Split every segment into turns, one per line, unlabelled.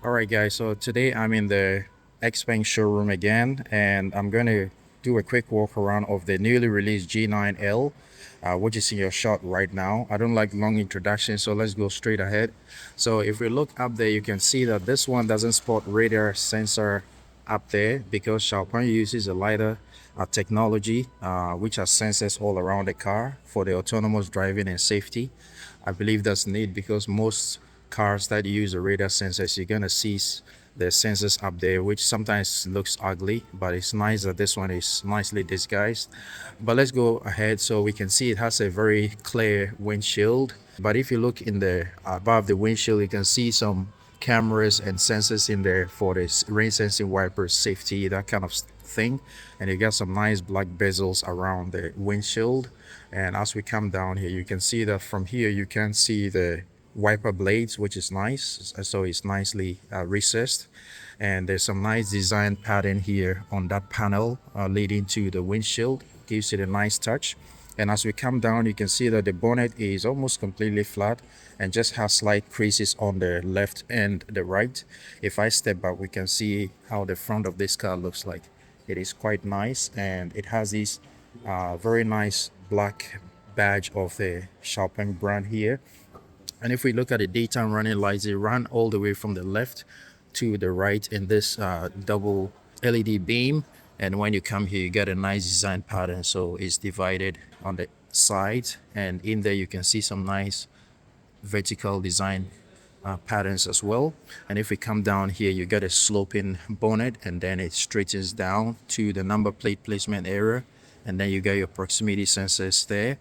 All right, guys. So today I'm in the XPENG showroom again, and I'm going to do a quick walk around of the newly released G9L, which is in your shot right now. I don't like long introductions, so let's go straight ahead. So if we look up there, you can see that this one doesn't spot radar sensor up there because Xiaopeng uses a LiDAR technology, which has sensors all around the car for the autonomous driving and safety. I believe that's neat because most cars that use the radar sensors, you're gonna see the sensors up there, which sometimes looks ugly, but it's nice that this one is nicely disguised. But let's go ahead. So we can see it has a very clear windshield, but if you look in the above the windshield, you can see some cameras and sensors in there for this rain sensing wipers, safety, that kind of thing. And you got some nice black bezels around the windshield. And as we come down here, you can see that from here you can see the wiper blades, which is nice. So it's nicely recessed, and there's some nice design pattern here on that panel leading to the windshield. Gives it a nice touch. And as we come down, you can see that the bonnet is almost completely flat and just has slight creases on the left and the right. If I step back, we can see how the front of this car looks like. It is quite nice, and it has this very nice black badge of the Xiaopeng brand here. And if we look at the daytime running lights, they run all the way from the left to the right in this double LED beam. And when you come here, you get a nice design pattern. So it's divided on the side, and in there you can see some nice vertical design patterns as well. And if we come down here, you get a sloping bonnet, and then it straightens down to the number plate placement area. And then you get your proximity sensors there.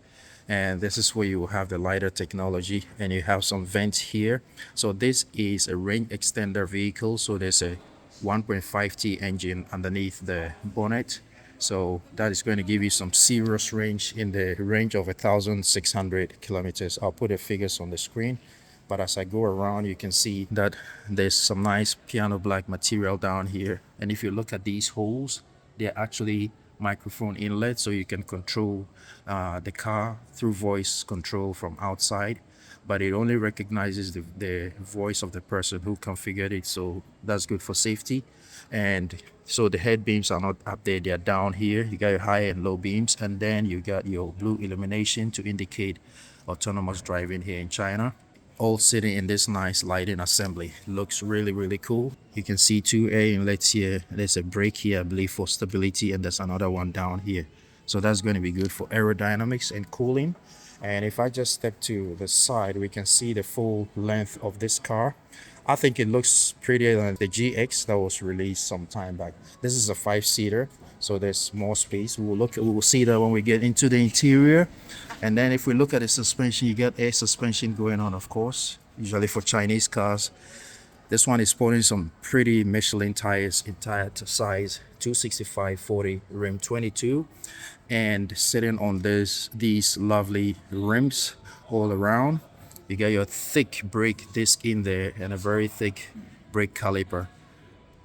And this is where you will have the LiDAR technology, and you have some vents here. So this is a range extender vehicle. So there's a 1.5T engine underneath the bonnet. So that is going to give you some serious range in the range of 1,600 kilometers. I'll put the figures on the screen. But as I go around, you can see that there's some nice piano black material down here. And if you look at these holes, they're actually microphone inlet, so you can control the car through voice control from outside, but it only recognizes the voice of the person who configured it, so that's good for safety. And so the head beams are not up there, they're down here. You got your high and low beams, and then you got your blue illumination to indicate autonomous driving here in China, all sitting in this nice lighting assembly. Looks really cool. You can see two air inlets here. There's a brake here, I believe, for stability, and there's another one down here. So that's going to be good for aerodynamics and cooling. And if I just step to the side, we can see the full length of this car. I think it looks prettier than the GX that was released some time back. This is a 5-seater, so there's more space. We will see that when we get into the interior. And then if we look at the suspension, you get air suspension going on, of course, usually for Chinese cars. This one is sporting some pretty Michelin tires in tire size 265/40 rim 22, and sitting on these lovely rims all around. You got your thick brake disc in there and a very thick brake caliper,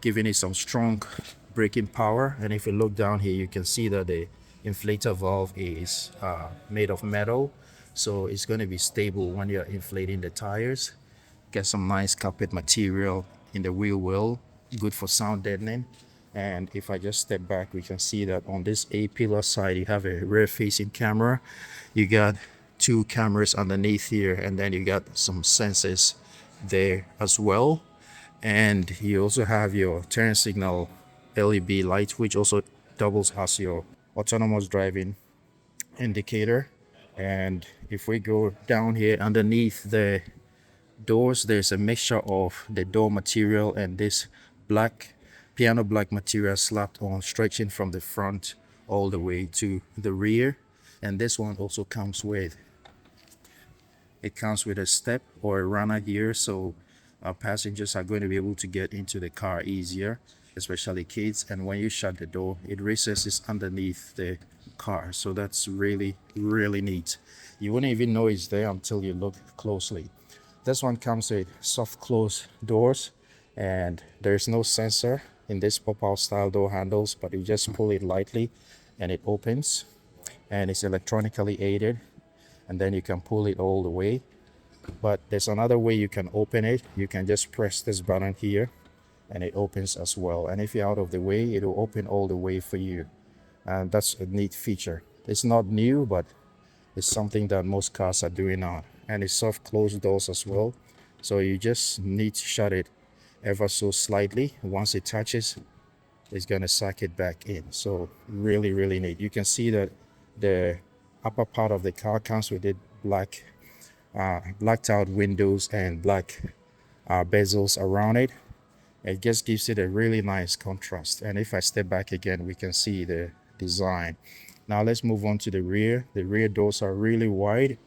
giving it some strong braking power. And if you look down here, you can see that the inflator valve is made of metal, so it's going to be stable when you're inflating the tires. Get some nice carpet material in the wheel well, good for sound deadening. And if I just step back, we can see that on this A-pillar side, you have a rear facing camera. You got two cameras underneath here, and then you got some sensors there as well. And you also have your turn signal LED light, which also doubles as your autonomous driving indicator. And if we go down here underneath the doors, there's a mixture of the door material and this black piano black material slapped on, stretching from the front all the way to the rear. And this one also comes with a step or a runner here, so our passengers are going to be able to get into the car easier, especially kids. And when you shut the door, it recesses underneath the car, so that's really neat. You wouldn't even know it's there until you look closely. This one comes with soft close doors, and there's no sensor in this pop-out style door handles, but you just pull it lightly and it opens, and it's electronically aided, and then you can pull it all the way. But there's another way you can open it. You can just press this button here and it opens as well. And if you're out of the way, it will open all the way for you. And that's a neat feature. It's not new, but it's something that most cars are doing now. And it's soft closed doors as well. So you just need to shut it ever so slightly. Once it touches, it's gonna suck it back in. So really, really neat. You can see that the upper part of the car comes with it blacked out windows and black bezels around it. It just gives it a really nice contrast. And if I step back again, we can see the design. Now let's move on to the rear. The rear doors are really wide.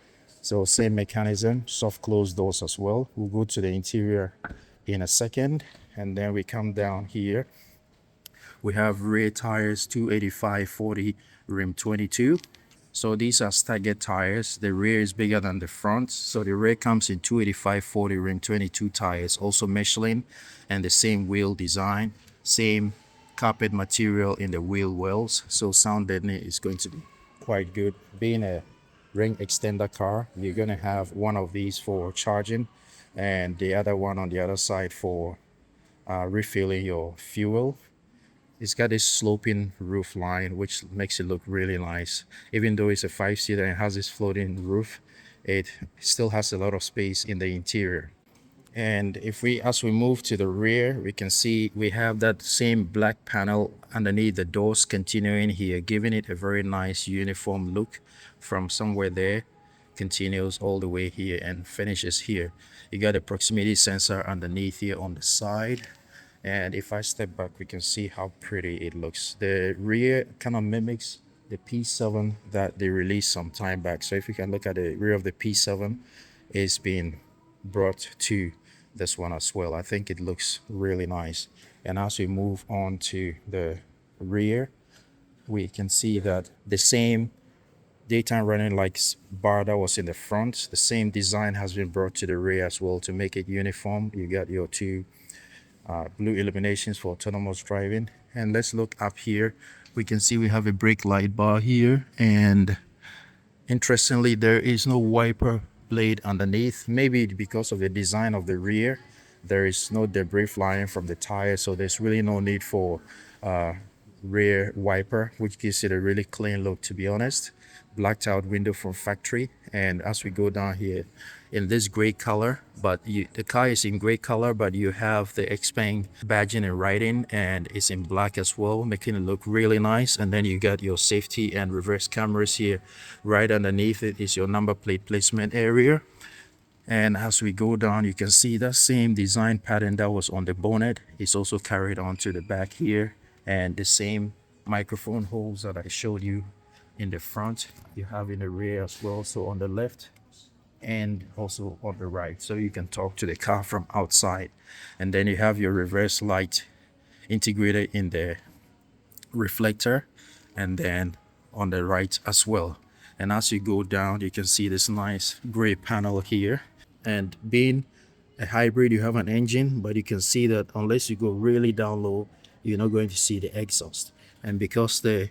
So same mechanism, soft closed doors as well. We'll go to the interior in a second. And then we come down here. We have rear tires 285/40 rim 22. So these are staggered tires. The rear is bigger than the front. So the rear comes in 285/40 rim 22 tires, also Michelin, and the same wheel design, same carpet material in the wheel wells. So sound deadening is going to be quite good. Being a ring extender car, you're going to have one of these for charging and the other one on the other side for refilling your fuel. It's got this sloping roof line, which makes it look really nice. Even though it's a 5-seater and has this floating roof, it still has a lot of space in the interior. And as we move to the rear, we can see we have that same black panel underneath the doors continuing here, giving it a very nice uniform look from somewhere there, continues all the way here and finishes here. You got a proximity sensor underneath here on the side. And if I step back, we can see how pretty it looks. The rear kind of mimics the P7 that they released some time back. So if you can look at the rear of the P7, it's been brought to this one as well. I think it looks really nice. And as we move on to the rear, we can see that the same daytime running lights bar that was in the front, the same design has been brought to the rear as well to make it uniform. You got your two blue illuminations for autonomous driving. And let's look up here. We can see we have a brake light bar here, and interestingly there is no wiper blade underneath. Maybe because of the design of the rear, there is no debris flying from the tire, so there's really no need for rear wiper, which gives it a really clean look, to be honest. Blacked out window from factory. And as we go down here in this gray color, but the car is in gray color, but you have the XPENG badging and writing, and it's in black as well, making it look really nice. And then you got your safety and reverse cameras here. Right underneath it is your number plate placement area. And as we go down, you can see that same design pattern that was on the bonnet is also carried on to the back here, and the same microphone holes that I showed you in the front you have in the rear as well, so on the left and also on the right, so you can talk to the car from outside. And then you have your reverse light integrated in the reflector and then on the right as well. And as you go down, you can see this nice gray panel here. And being a hybrid, you have an engine, but you can see that unless you go really down low, you're not going to see the exhaust. And because the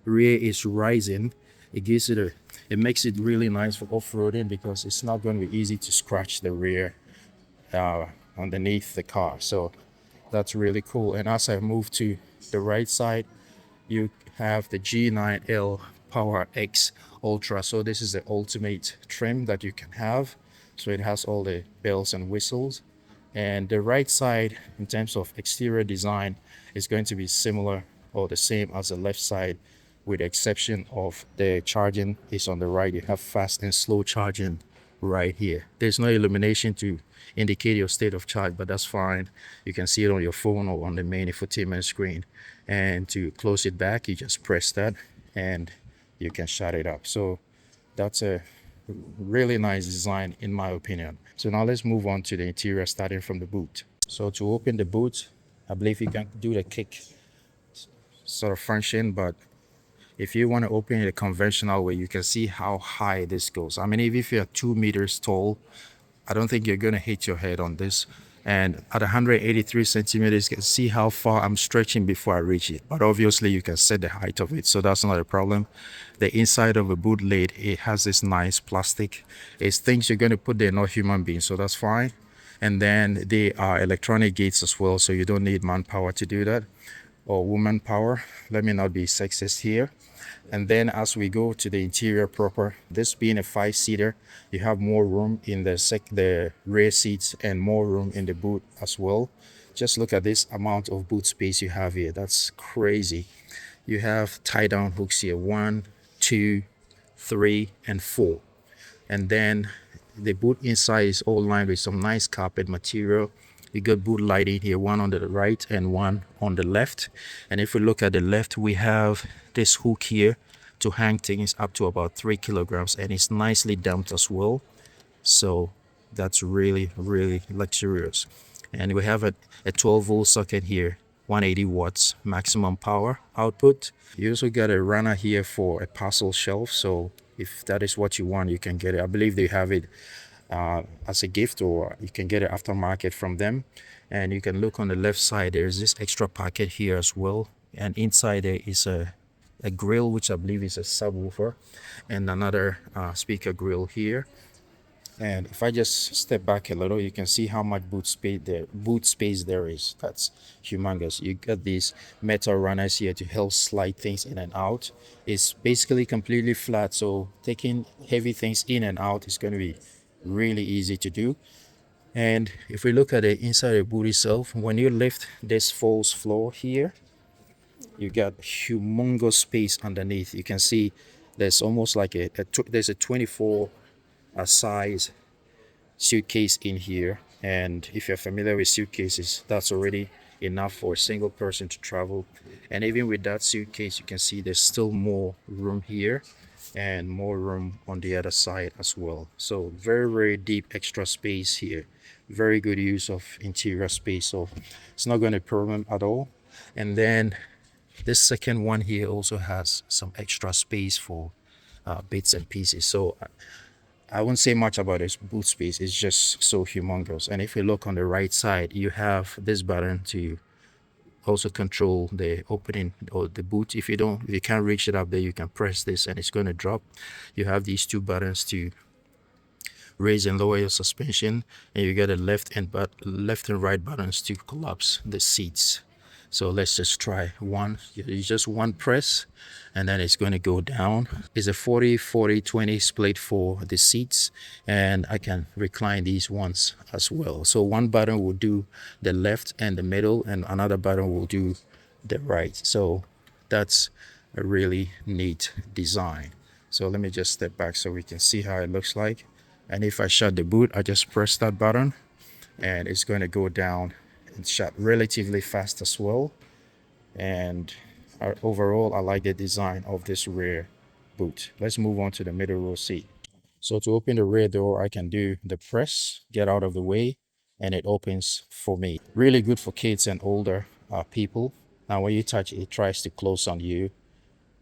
rear is rising, it makes it really nice for off-roading, because it's not going to be easy to scratch the rear underneath the car. So that's really cool. And as I move to the right side, you have the G9L Power X Ultra. So this is the ultimate trim that you can have. So it has all the bells and whistles. And the right side, in terms of exterior design, is going to be similar or the same as the left side, with the exception of the charging is on the right. You have fast and slow charging right here. There's no illumination to indicate your state of charge, but that's fine. You can see it on your phone or on the main infotainment screen. And to close it back, you just press that and you can shut it up. So that's a really nice design in my opinion. So now let's move on to the interior, starting from the boot. So to open the boot, I believe you can do the kick sort of function, but if you want to open it a conventional way, you can see how high this goes. I mean, even if you're 2 meters tall, I don't think you're going to hit your head on this and at 183 centimeters, you can see how far I'm stretching before I reach it. But obviously you can set the height of it, so that's not a problem. The inside of a boot lid, it has this nice plastic. It's things you're going to put there, not human beings, so that's fine. And then they are electronic gates as well, so you don't need manpower to do that, or woman power. Let me not be sexist here. And then as we go to the interior proper, this being a 5-seater, you have more room in the rear seats and more room in the boot as well. Just look at this amount of boot space you have here. That's crazy. You have tie down hooks here, 1, 2, 3, and 4. And then the boot inside is all lined with some nice carpet material. You got boot lighting here, one on the right and one on the left. And if we look at the left, we have this hook here to hang things up to about 3 kilograms, and it's nicely damped as well. So that's really, really luxurious. And we have a 12-volt socket here, 180 watts maximum power output. You also got a runner here for a parcel shelf, so if that is what you want, you can get it. I believe they have it as a gift, or you can get it aftermarket from them. And you can look on the left side, there's this extra packet here as well, and inside there is a grill, which I believe is a subwoofer, and another speaker grill here. And if I just step back a little, you can see how much boot space there is. That's humongous. You got these metal runners here to help slide things in and out. It's basically completely flat, so taking heavy things in and out is going to be really easy to do. And if we look at the inside of the boot itself, when you lift this false floor here, you got humongous space underneath. You can see there's almost like there's a 24 size suitcase in here, and if you're familiar with suitcases, that's already enough for a single person to travel. And even with that suitcase, you can see there's still more room here and more room on the other side as well. So very, very deep extra space here. Very good use of interior space, so it's not going to be a problem at all. And then this second one here also has some extra space for bits and pieces. So I won't say much about this boot space. It's just so humongous. And if you look on the right side, you have this button to also control the opening or the boot. If you can't reach it up there, you can press this and it's going to drop. You have these two buttons to raise and lower your suspension, and you get a left and right buttons to collapse the seats. So let's just try one. It's just one press and then it's going to go down. It's a 40-40-20 split for the seats, and I can recline these ones as well. So one button will do the left and the middle, and another button will do the right. So that's a really neat design. So let me just step back so we can see how it looks like. And if I shut the boot, I just press that button and it's going to go down and shut relatively fast as well. And overall, I like the design of this rear boot. Let's move on to the middle row seat. So to open the rear door, I can do the press, get out of the way, and it opens for me. Really good for kids and older people. Now when you touch it, it tries to close on you.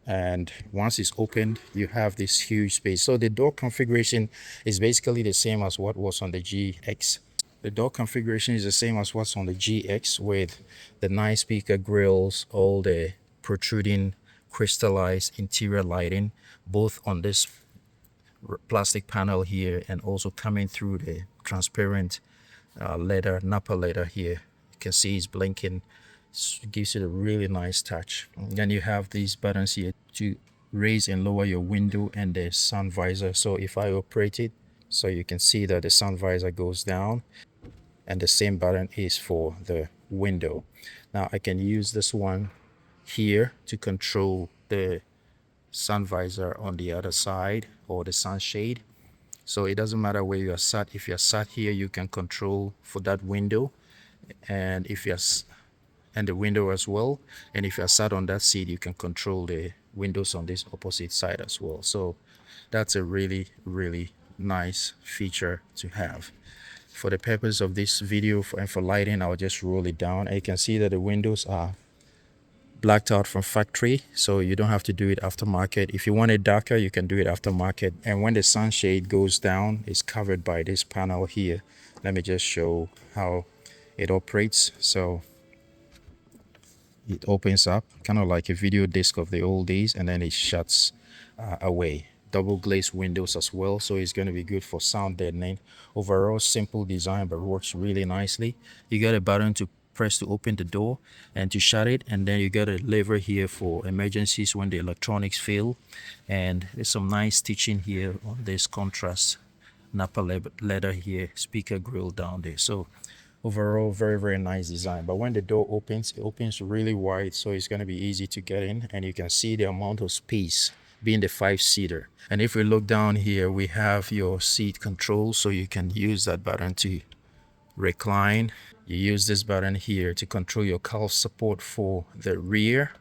And once it's opened, you have this huge space. So the door configuration is basically the same as what was on the GX. The door configuration is the same as what's on the GX, with the nice speaker grills, all the protruding crystallized interior lighting, both on this plastic panel here and also coming through the transparent leather, Napa leather here. You can see it's blinking. It gives it a really nice touch. And then you have these buttons here to raise and lower your window and the sun visor. So if I operate it, so you can see that the sun visor goes down, and the same button is for the window. Now I can use this one here to control the sun visor on the other side, or the sunshade. So it doesn't matter where you are sat. If you're sat here, you can control for that window, and if you're and the window as well. And if you're sat on that seat, you can control the windows on this opposite side as well. So that's a really, really nice feature to have. For the purpose of this video and for lighting, I'll just roll it down, and you can see that the windows are blacked out from factory, so you don't have to do it aftermarket. If you want it darker, you can do it aftermarket. And when the sunshade goes down, it's covered by this panel here. Let me just show how it operates. So it opens up kind of like a video disc of the old days, and then it shuts away. Double glazed windows as well, so it's going to be good for sound deadening. Overall simple design, but works really nicely. You got a button to press to open the door and to shut it, and then you got a lever here for emergencies when the electronics fail. And there's some nice stitching here on this contrast Napa leather here, speaker grill down there. So overall, very nice design. But when the door opens, it opens really wide, so it's going to be easy to get in, and you can see the amount of space being the 5-seater. And if we look down here, we have your seat control, so you can use that button to recline. You use this button here to control your calf support for the rear,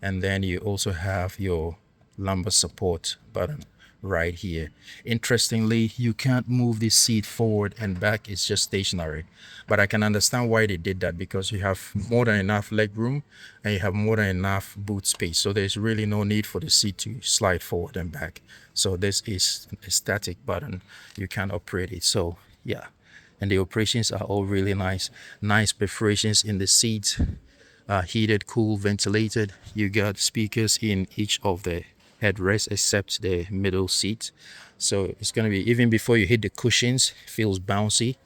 and then you also have your lumbar support button right here. Interestingly, you can't move this seat forward and back, it's just stationary. But I can understand why they did that, because you have more than enough leg room and you have more than enough boot space, so there's really no need for the seat to slide forward and back. So this is a static button, you can operate it. So yeah, and the operations are all really nice perforations in the seats, heated, cool, ventilated. You got speakers in each of the headrests except the middle seat, so it's going to be, even before you hit the cushions, feels bouncy.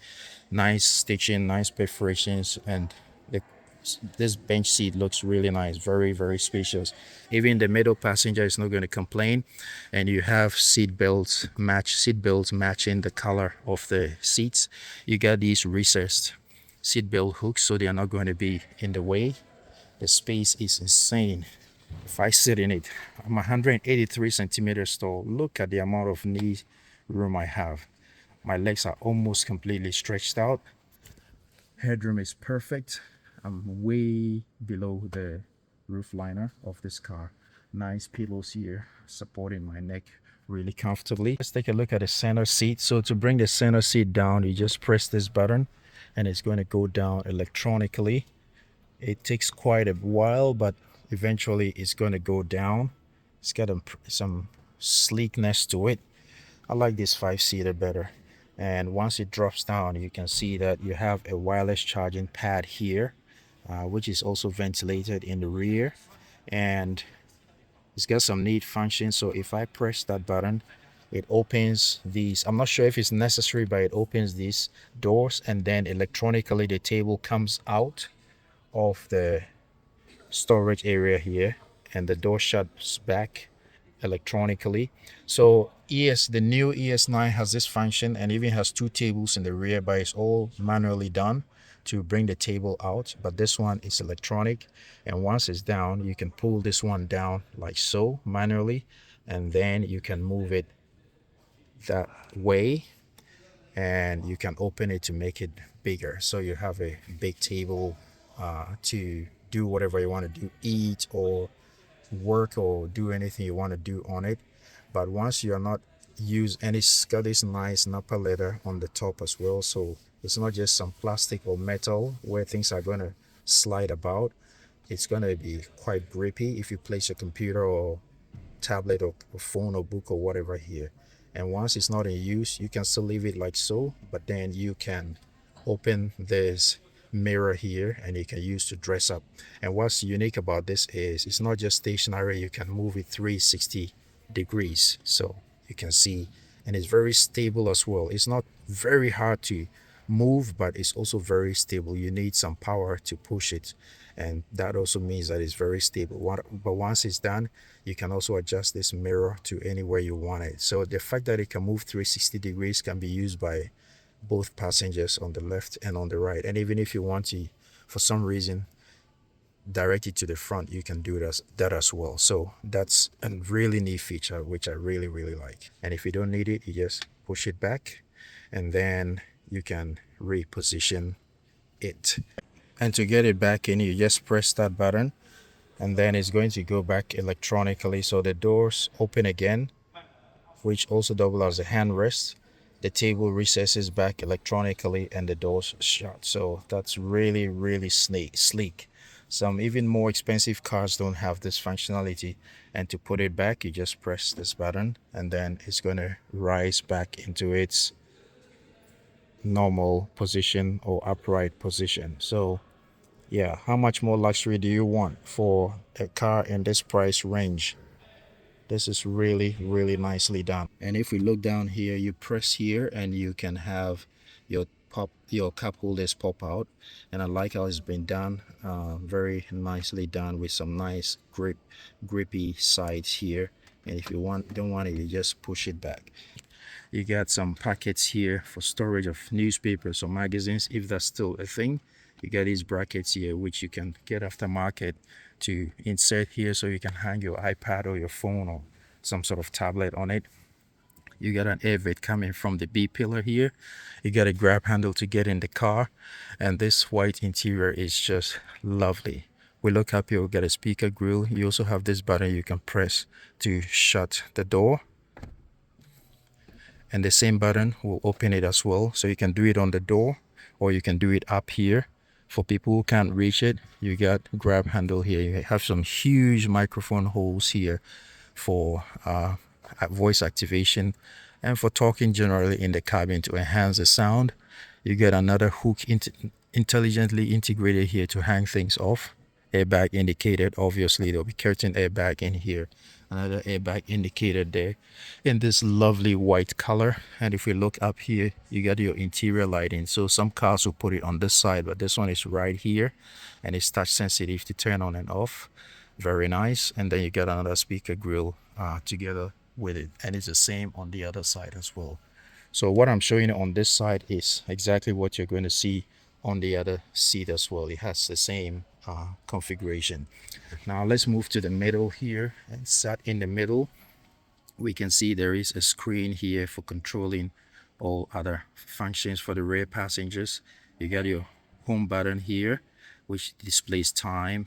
Nice stitching, nice perforations, and the, this bench seat looks really nice, very spacious. Even the middle passenger is not going to complain. And you have seat belts matching the color of the seats. You got these recessed seat belt hooks, so they are not going to be in the way. The space is insane. If I sit in it, I'm 183 centimeters tall. Look at the amount of knee room I have. My legs are almost completely stretched out. Headroom is perfect. I'm way below the roof liner of this car. Nice pillows here supporting my neck really comfortably. Let's take a look at the center seat. So to bring the center seat down, you just press this button and it's going to go down electronically. It takes quite a while, but eventually it's going to go down. It's got some sleekness to it. I like this 5-seater better. And once it drops down, you can see that you have a wireless charging pad here, which is also ventilated in the rear, and it's got some neat functions. So if I press that button, it opens these, I'm not sure if it's necessary, but it opens these doors, and then electronically the table comes out of the storage area here, and the door shuts back electronically. So the new ES9 has this function, and even has 2 tables in the rear, but it's all manually done to bring the table out. But this one is electronic, and once it's down, you can pull this one down like so manually, and then you can move it that way, and you can open it to make it bigger, so you have a big table to do whatever you want to do, eat or work or do anything you want to do on it. But once you're not use, and it's got this nice Napa leather on the top as well, so it's not just some plastic or metal where things are going to slide about. It's going to be quite grippy if you place your computer or tablet or phone or book or whatever here. And once it's not in use, you can still leave it like so, but then you can open this mirror here and you can use to dress up. And what's unique about this is it's not just stationary, you can move it 360 degrees, so you can see, and it's very stable as well. It's not very hard to move, but it's also very stable. You need some power to push it, and that also means that it's very stable. But once it's done, you can also adjust this mirror to anywhere you want it. So the fact that it can move 360 degrees can be used by both passengers on the left and on the right. And even if you want to, for some reason, direct it to the front, you can do that as well. So that's a really neat feature, which I really like. And if you don't need it, you just push it back, and then you can reposition it. And to get it back in, you just press that button, and then it's going to go back electronically. So the doors open again, which also double as a handrest. The table recesses back electronically, and the doors shut. So that's really sleek. Some even more expensive cars don't have this functionality, and to put it back, you just press this button, and then it's going to rise back into its normal position or upright position. So yeah, how much more luxury do you want for a car in this price range? This is really, really nicely done. And if we look down here, you press here and you can have your cup holders pop out. And I like how it's been done, very nicely done with some nice grippy sides here. And if you don't want it, you just push it back. You got some pockets here for storage of newspapers or magazines, if that's still a thing. You got these brackets here, which you can get aftermarket to insert here so you can hang your iPad or your phone or some sort of tablet on it. You got an air vent coming from the B pillar here. You got a grab handle to get in the car. And this white interior is just lovely. We look up here, we got a speaker grill. You also have this button you can press to shut the door. And the same button will open it as well. So you can do it on the door or you can do it up here. For people who can't reach it, you got grab handle here. You have some huge microphone holes here for voice activation and for talking generally in the cabin to enhance the sound. You get another hook intelligently integrated here to hang things off. Airbag indicated, obviously there'll be curtain airbag in here. Another airbag indicated there in this lovely white color. And if we look up here, you got your interior lighting. So some cars will put it on this side, but this one is right here and it's touch sensitive to turn on and off. Very nice. And then you got another speaker grill together with it, and it's the same on the other side as well. So what I'm showing you on this side is exactly what you're going to see on the other seat as well. It has the same configuration. Now let's move to the middle here, and sat in the middle we can see there is a screen here for controlling all other functions for the rear passengers. You got your home button here which displays time,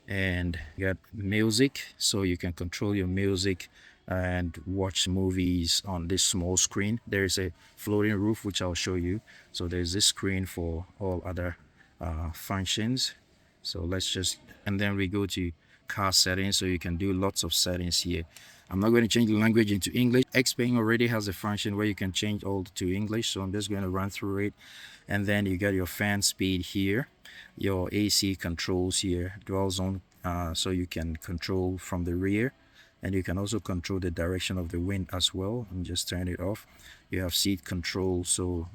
and you got music, so you can control your music and watch movies on this small screen. There's a floating roof which I'll show you. So there's this screen for all other functions. So let's just, and then we go to car settings, so you can do lots of settings here. I'm not going to change the language into English. XPENG already has a function where you can change all to English, so I'm just going to run through it. And then you got your fan speed here, your AC controls here, dual zone, so you can control from the rear, and you can also control the direction of the wind as well, and just turn it off. You have seat control, so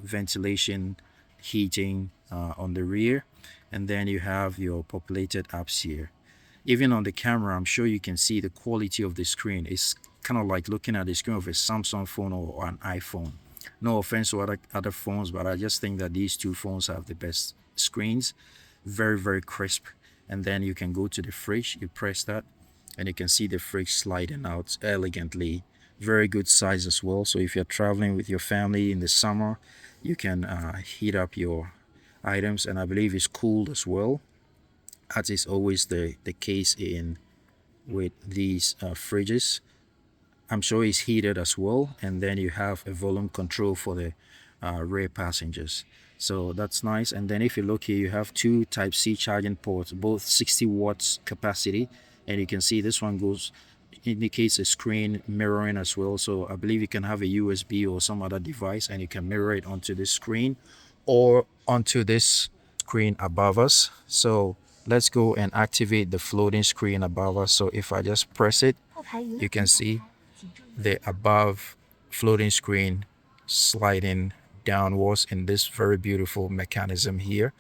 ventilation, heating on the rear, and then you have your populated apps here. Even on the camera, I'm sure you can see the quality of the screen. It's kind of like looking at the screen of a Samsung phone or an iPhone. No offense to other phones, but I just think that these two phones have the best screens. Very, very crisp. And then you can go to the fridge, you press that, and you can see the fridge sliding out elegantly. Very good size as well. So if you're traveling with your family in the summer, you can heat up your items, and I believe it's cooled as well, as is always the case in with these fridges. I'm sure it's heated as well, and then you have a volume control for the rear passengers, so that's nice. And then if you look here, you have two Type-C charging ports, both 60 watts capacity, and you can see this one indicates a screen mirroring as well. So I believe you can have a USB or some other device and you can mirror it onto this screen or onto this screen above us. So let's go and activate the floating screen above us. So if I just press it, you can see the above floating screen sliding downwards in this very beautiful mechanism here,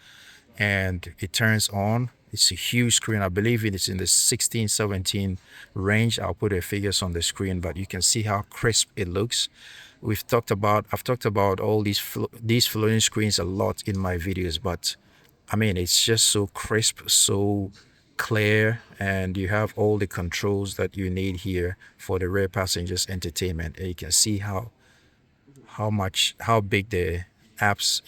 and it turns on. It's a huge screen. I believe it is in the 16-17 range. I'll put the figures on the screen, but you can see how crisp it looks. I've talked about all these floating screens a lot in my videos, but I mean, it's just so crisp, so clear, and you have all the controls that you need here for the rear passengers entertainment. And you can see how big the apps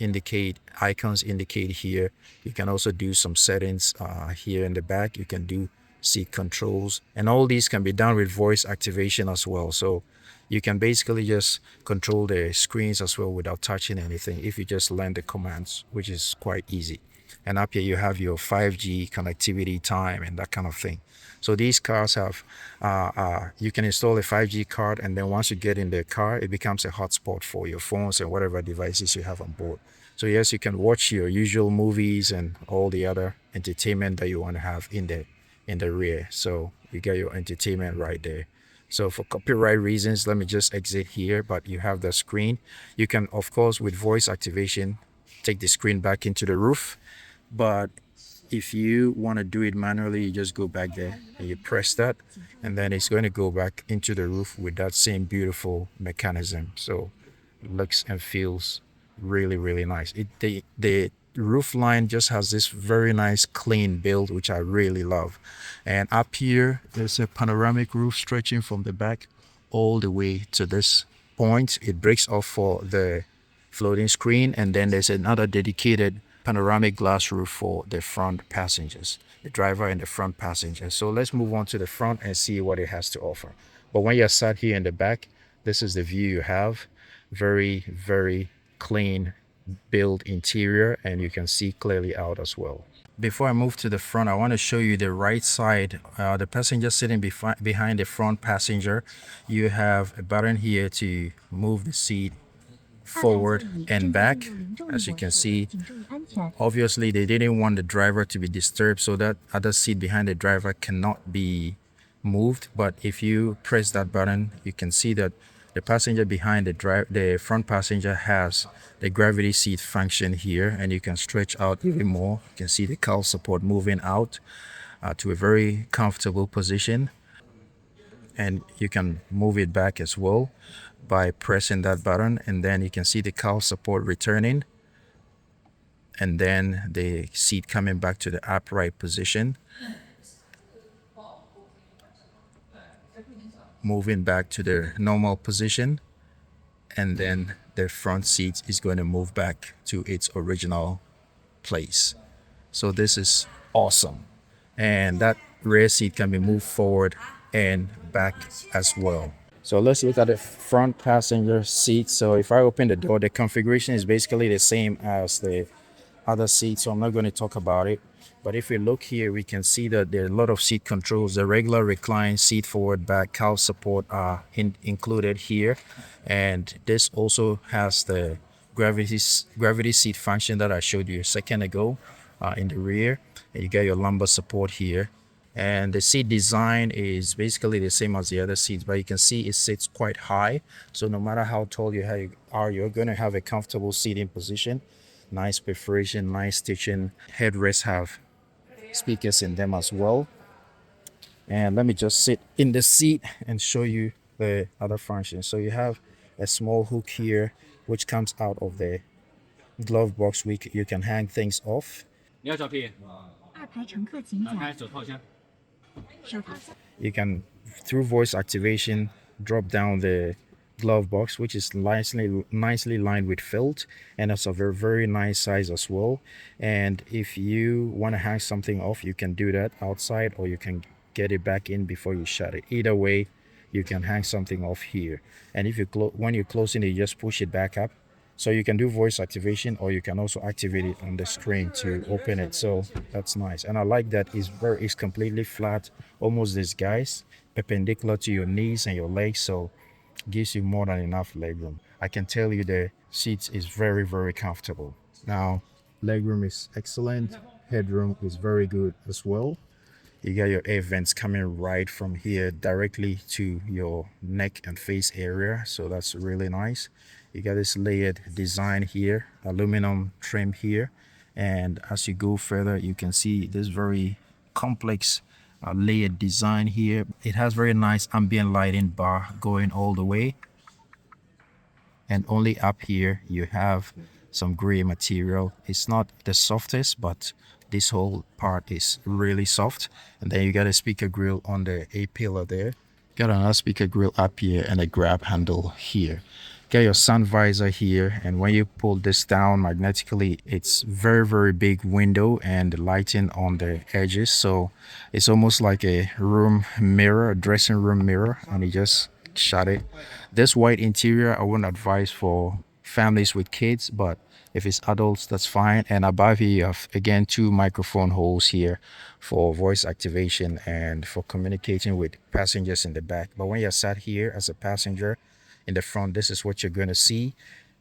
icons indicate here. You can also do some settings here in the back. You can do seat controls, and all these can be done with voice activation as well. So you can basically just control the screens as well without touching anything if you just learn the commands, which is quite easy. And up here you have your 5G connectivity time and that kind of thing. So these cars have, you can install a 5G card, and then once you get in the car, it becomes a hotspot for your phones and whatever devices you have on board. So yes, you can watch your usual movies and all the other entertainment that you want to have in the rear. So you get your entertainment right there. So for copyright reasons, let me just exit here, but you have the screen. You can, of course, with voice activation, take the screen back into the roof. But if you want to do it manually, you just go back there and you press that, and then it's going to go back into the roof with that same beautiful mechanism. So it looks and feels really, really nice. The roof line just has this very nice clean build, which I really love. And up here there's a panoramic roof stretching from the back all the way to this point. It breaks off for the floating screen, and then there's another dedicated panoramic glass roof for the front passengers, the driver and the front passenger. So let's move on to the front and see what it has to offer. But when you're sat here in the back, this is the view you have. Very, very clean built interior, and you can see clearly out as well. Before I move to the front, I want to show you the right side. The passenger sitting behind the front passenger, you have a button here to move the seat forward and back. As you can see, obviously they didn't want the driver to be disturbed, so that other seat behind the driver cannot be moved. But if you press that button, you can see that the passenger behind the front passenger has the gravity seat function here, and you can stretch out even more. You can see the calf support moving out to a very comfortable position, and you can move it back as well by pressing that button, and then you can see the calf support returning, and then the seat coming back to the upright position, moving back to the normal position, and then the front seat is going to move back to its original place. So this is awesome. And that rear seat can be moved forward and back as well. So let's look at the front passenger seat. So if I open the door, the configuration is basically the same as the other seats, so I'm not going to talk about it. But if we look here, we can see that there are a lot of seat controls. The regular recline, seat forward, back, calf support are included here. And this also has the gravity seat function that I showed you a second ago in the rear. And you get your lumbar support here. And the seat design is basically the same as the other seats, but you can see it sits quite high. So no matter how tall you are, you're going to have a comfortable seating position. Nice perforation, nice stitching. Headrests have speakers in them as well. And let me just sit in the seat and show you the other functions. So you have a small hook here, which comes out of the glove box. You can hang things off. You can, through voice activation, drop down the glove box, which is nicely lined with felt, and it's a very, very nice size as well. And if you want to hang something off, you can do that outside, or you can get it back in before you shut it. Either way, you can hang something off here. And if you when you're closing it, you just push it back up. So you can do voice activation, or you can also activate it on the screen to open it. So that's nice. And I like that it's completely flat, almost disguised, perpendicular to your knees and your legs. So it gives you more than enough legroom. I can tell you the seats is very, very comfortable. Now, legroom is excellent. Headroom is very good as well. You got your air vents coming right from here directly to your neck and face area, so that's really nice. You got this layered design here, aluminum trim here, and as you go further, you can see this very complex layered design here. It has very nice ambient lighting bar going all the way, and only up here you have some gray material. It's not the softest, but this whole part is really soft. And then you got a speaker grill on the A-pillar there. Got another speaker grill up here and a grab handle here. Got your sun visor here, and when you pull this down magnetically, it's very, very big window and lighting on the edges. So it's almost like a room mirror, a dressing room mirror, and you just shut it. This white interior I wouldn't advise for families with kids, but If it's adults, that's fine. And above here, you have again 2 microphone holes here for voice activation and for communicating with passengers in the back. But when you're sat here as a passenger in the front, this is what you're going to see.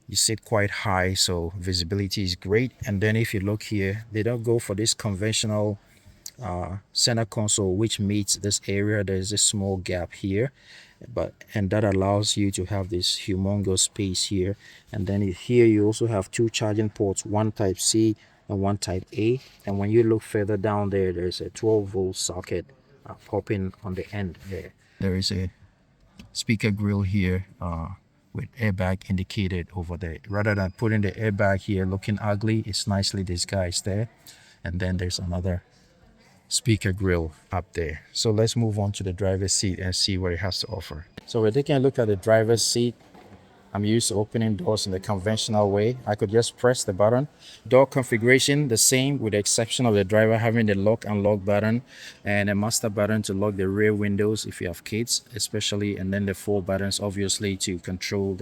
You sit quite high, so visibility is great. And then if you look here, they don't go for this conventional center console which meets this area. There's a small gap here, and that allows you to have this humongous space here. And then here you also have 2 charging ports, one type C and one type A. And when you look further down there, there's a 12-volt socket popping on the end there. There is a speaker grill here with airbag indicated over there. Rather than putting the airbag here looking ugly, it's nicely disguised there. And then there's another speaker grill up there. So let's move on to the driver's seat and see what it has to offer. So we're taking a look at the driver's seat. I'm used to opening doors in the conventional way. I could just press the button. Door configuration the same, with the exception of the driver having the lock and lock button and a master button to lock the rear windows if you have kids especially, and then the 4 buttons obviously to control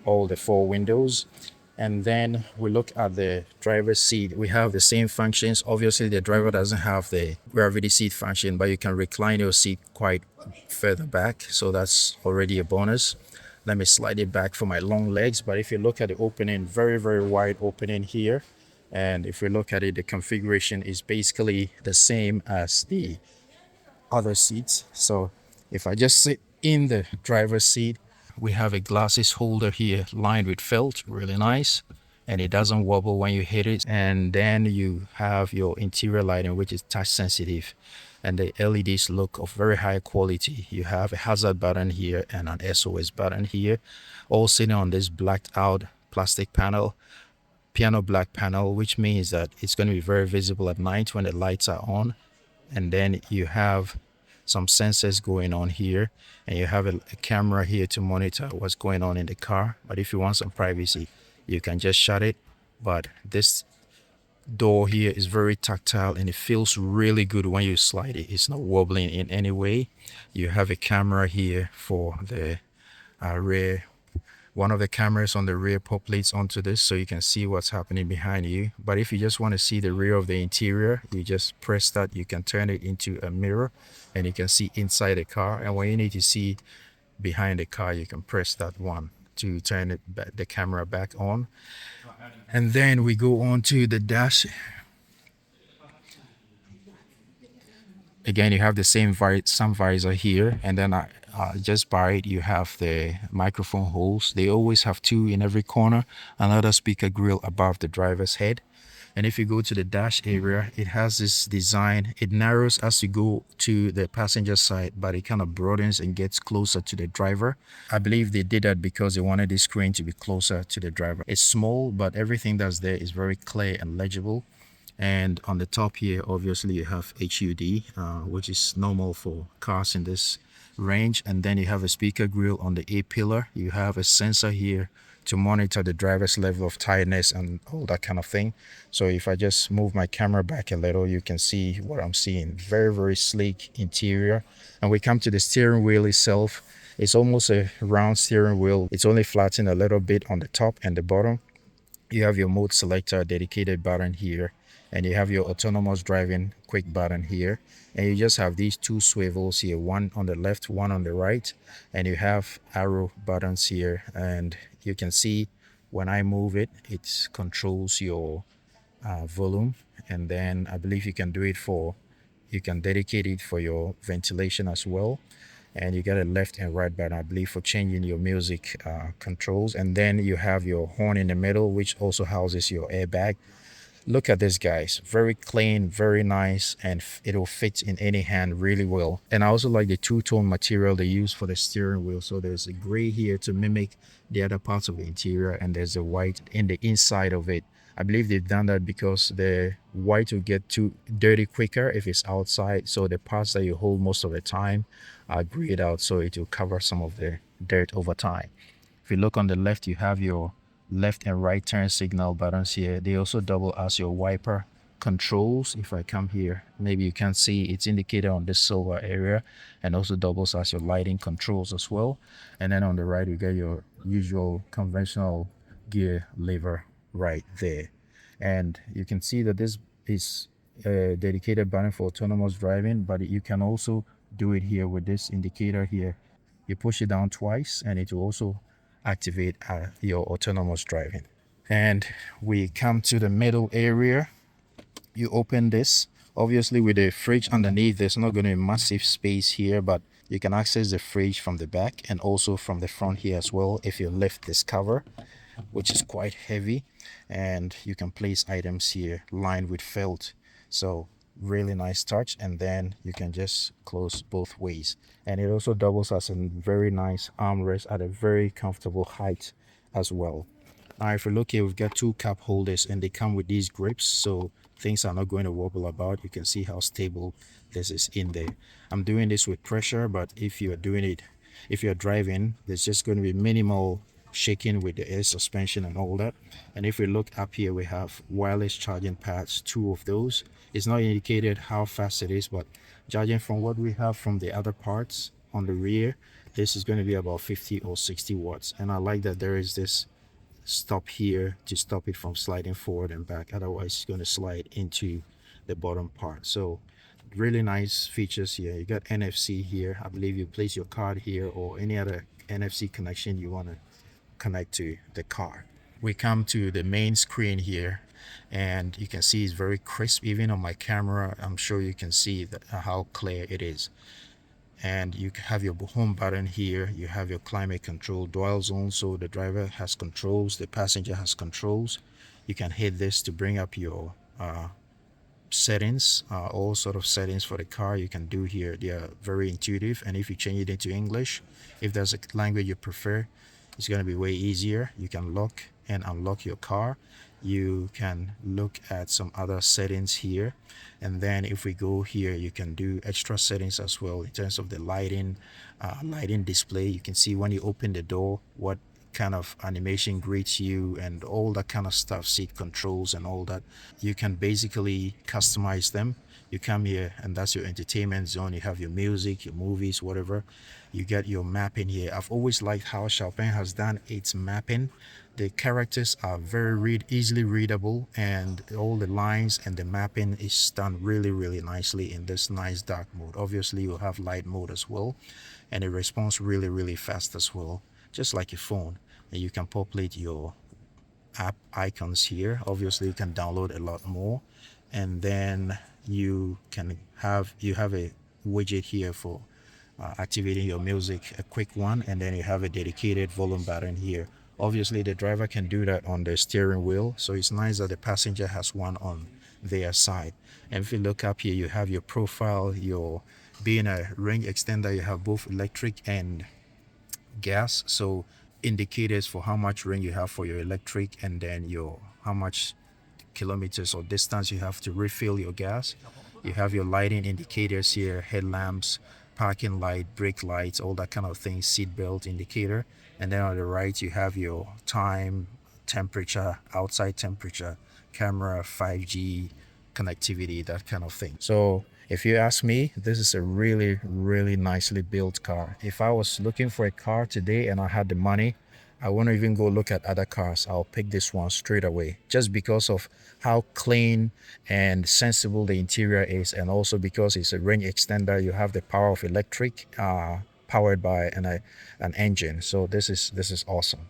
all the 4 windows. And then we look at the driver's seat. We have the same functions. Obviously, the driver doesn't have the gravity seat function, but you can recline your seat quite further back. So that's already a bonus. Let me slide it back for my long legs. But if you look at the opening, very, very wide opening here. And if we look at it, the configuration is basically the same as the other seats. So if I just sit in the driver's seat, we have a glasses holder here lined with felt, really nice, and it doesn't wobble when you hit it. And then you have your interior lighting, which is touch sensitive, and the LEDs look of very high quality. You have a hazard button here and an SOS button here, all sitting on this blacked out plastic panel, piano black panel, which means that it's going to be very visible at night when the lights are on. And then you have some sensors going on here, and you have a camera here to monitor what's going on in the car. But if you want some privacy, you can just shut it. But this door here is very tactile and it feels really good when you slide it. It's not wobbling in any way. You have a camera here for the rear. One of the cameras on the rear populates onto this so you can see what's happening behind you. But if you just want to see the rear of the interior, you just press that. You can turn it into a mirror and you can see inside the car. And when you need to see behind the car, you can press that one to turn it back, the camera back on. And then we go on to the dash. Again, you have the same sun visor here, and then just by it you have the microphone holes. They always have 2 in every corner. Another speaker grill above the driver's head. And if you go to the dash area, it has this design. It narrows as you go to the passenger side, but it kind of broadens and gets closer to the driver. I believe they did that because they wanted this screen to be closer to the driver. It's small, but everything that's there is very clear and legible. And on the top here, obviously you have HUD, which is normal for cars in this range. And then you have a speaker grill on the A pillar. You have a sensor here to monitor the driver's level of tiredness and all that kind of thing. So if I just move my camera back a little, you can see what I'm seeing. Very, very sleek interior. And we come to the steering wheel itself. It's almost a round steering wheel. It's only flattened a little bit on the top and the bottom. You have your mode selector dedicated button here, and you have your autonomous driving quick button here, and you just have these 2 swivels here, one on the left, one on the right, and you have arrow buttons here. And you can see when I move it, it controls your volume. And then I believe you can dedicate it for your ventilation as well. And you got a left and right button, I believe, for changing your music controls. And then you have your horn in the middle, which also houses your airbag. Look at this, guys. Very clean, very nice, and it'll fit in any hand really well. And I also like the 2-tone material they use for the steering wheel. So there's a gray here to mimic the other parts of the interior, and there's a white in the inside of it. I believe they've done that because the white will get too dirty quicker if it's outside. So the parts that you hold most of the time are grayed out, so it will cover some of the dirt over time. If you look on the left, you have your left and right turn signal buttons here. They also double as your wiper controls. If I come here, maybe you can see it's indicated on this silver area, and also doubles as your lighting controls as well. And then on the right, you get your usual conventional gear lever right there. And you can see that this is a dedicated button for autonomous driving, but you can also do it here with this indicator here. You push it down twice and it will also activate your autonomous driving. And we come to the middle area. You open this. Obviously with the fridge underneath, there's not going to be massive space here, but you can access the fridge from the back and also from the front here as well if you lift this cover, which is quite heavy, and you can place items here lined with felt. So really nice touch. And then you can just close both ways, and it also doubles as a very nice armrest at a very comfortable height as well. Now if you look here, we've got two cup holders and they come with these grips, so things are not going to wobble about. You can see how stable this is in there. I'm doing this with pressure, but if you're driving, there's just going to be minimal shaking with the air suspension and all that. And if we look up here, we have wireless charging pads, two of those. It's not indicated how fast it is, but judging from what we have from the other parts on the rear, this is going to be about 50 or 60 watts. And I like that there is this stop here to stop it from sliding forward and back, otherwise it's going to slide into the bottom part. So really nice features here. You got NFC here. I believe you place your card here or any other NFC connection you want to connect to the car. We come to the main screen here, and you can see it's very crisp. Even on my camera, I'm sure you can see how clear it is. And you have your home button here. You have your climate control dual zone, so the driver has controls, the passenger has controls. You can hit this to bring up your settings, all sort of settings for the car you can do here. They are very intuitive, and if you change it into English, if there's a language you prefer, it's going to be way easier. You can lock and unlock your car. You can look at some other settings here, and then if we go here, you can do extra settings as well in terms of the lighting display. You can see when you open the door what kind of animation greets you and all that kind of stuff, seat controls and all that. You can basically customize them. You come here and that's your entertainment zone. You have your music, your movies, whatever. You get your mapping here. I've always liked how XPENG has done its mapping. The characters are very easily readable, and all the lines and the mapping is done really nicely in this nice dark mode. Obviously you'll have light mode as well, and it responds really fast as well, just like your phone. And you can populate your app icons here. Obviously you can download a lot more, and then you have a widget here for activating your music, a quick one, and then you have a dedicated volume button here. Obviously the driver can do that on the steering wheel, so it's nice that the passenger has one on their side. And if you look up here, you have your profile. Your being a range extender, you have both electric and gas, so indicators for how much range you have for your electric, and then how much kilometers or distance you have to refill your gas. You have your lighting indicators here, headlamps, parking light, brake lights, all that kind of thing, seat belt indicator. And then on the right you have your time, temperature, outside temperature, camera, 5G connectivity, that kind of thing. So if you ask me, this is a really nicely built car. If I was looking for a car today and I had the money, I won't even go look at other cars. I'll pick this one straight away, just because of how clean and sensible the interior is, and also because it's a range extender. You have the power of electric, powered by an engine. So this is awesome.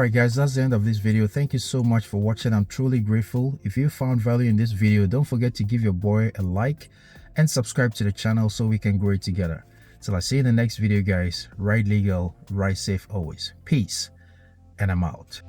Alright guys, that's the end of this video. Thank you so much for watching. I'm truly grateful. If you found value in this video, don't forget to give your boy a like and subscribe to the channel so we can grow it together. Till I see you in the next video guys. Ride legal, ride safe always. Peace, and I'm out.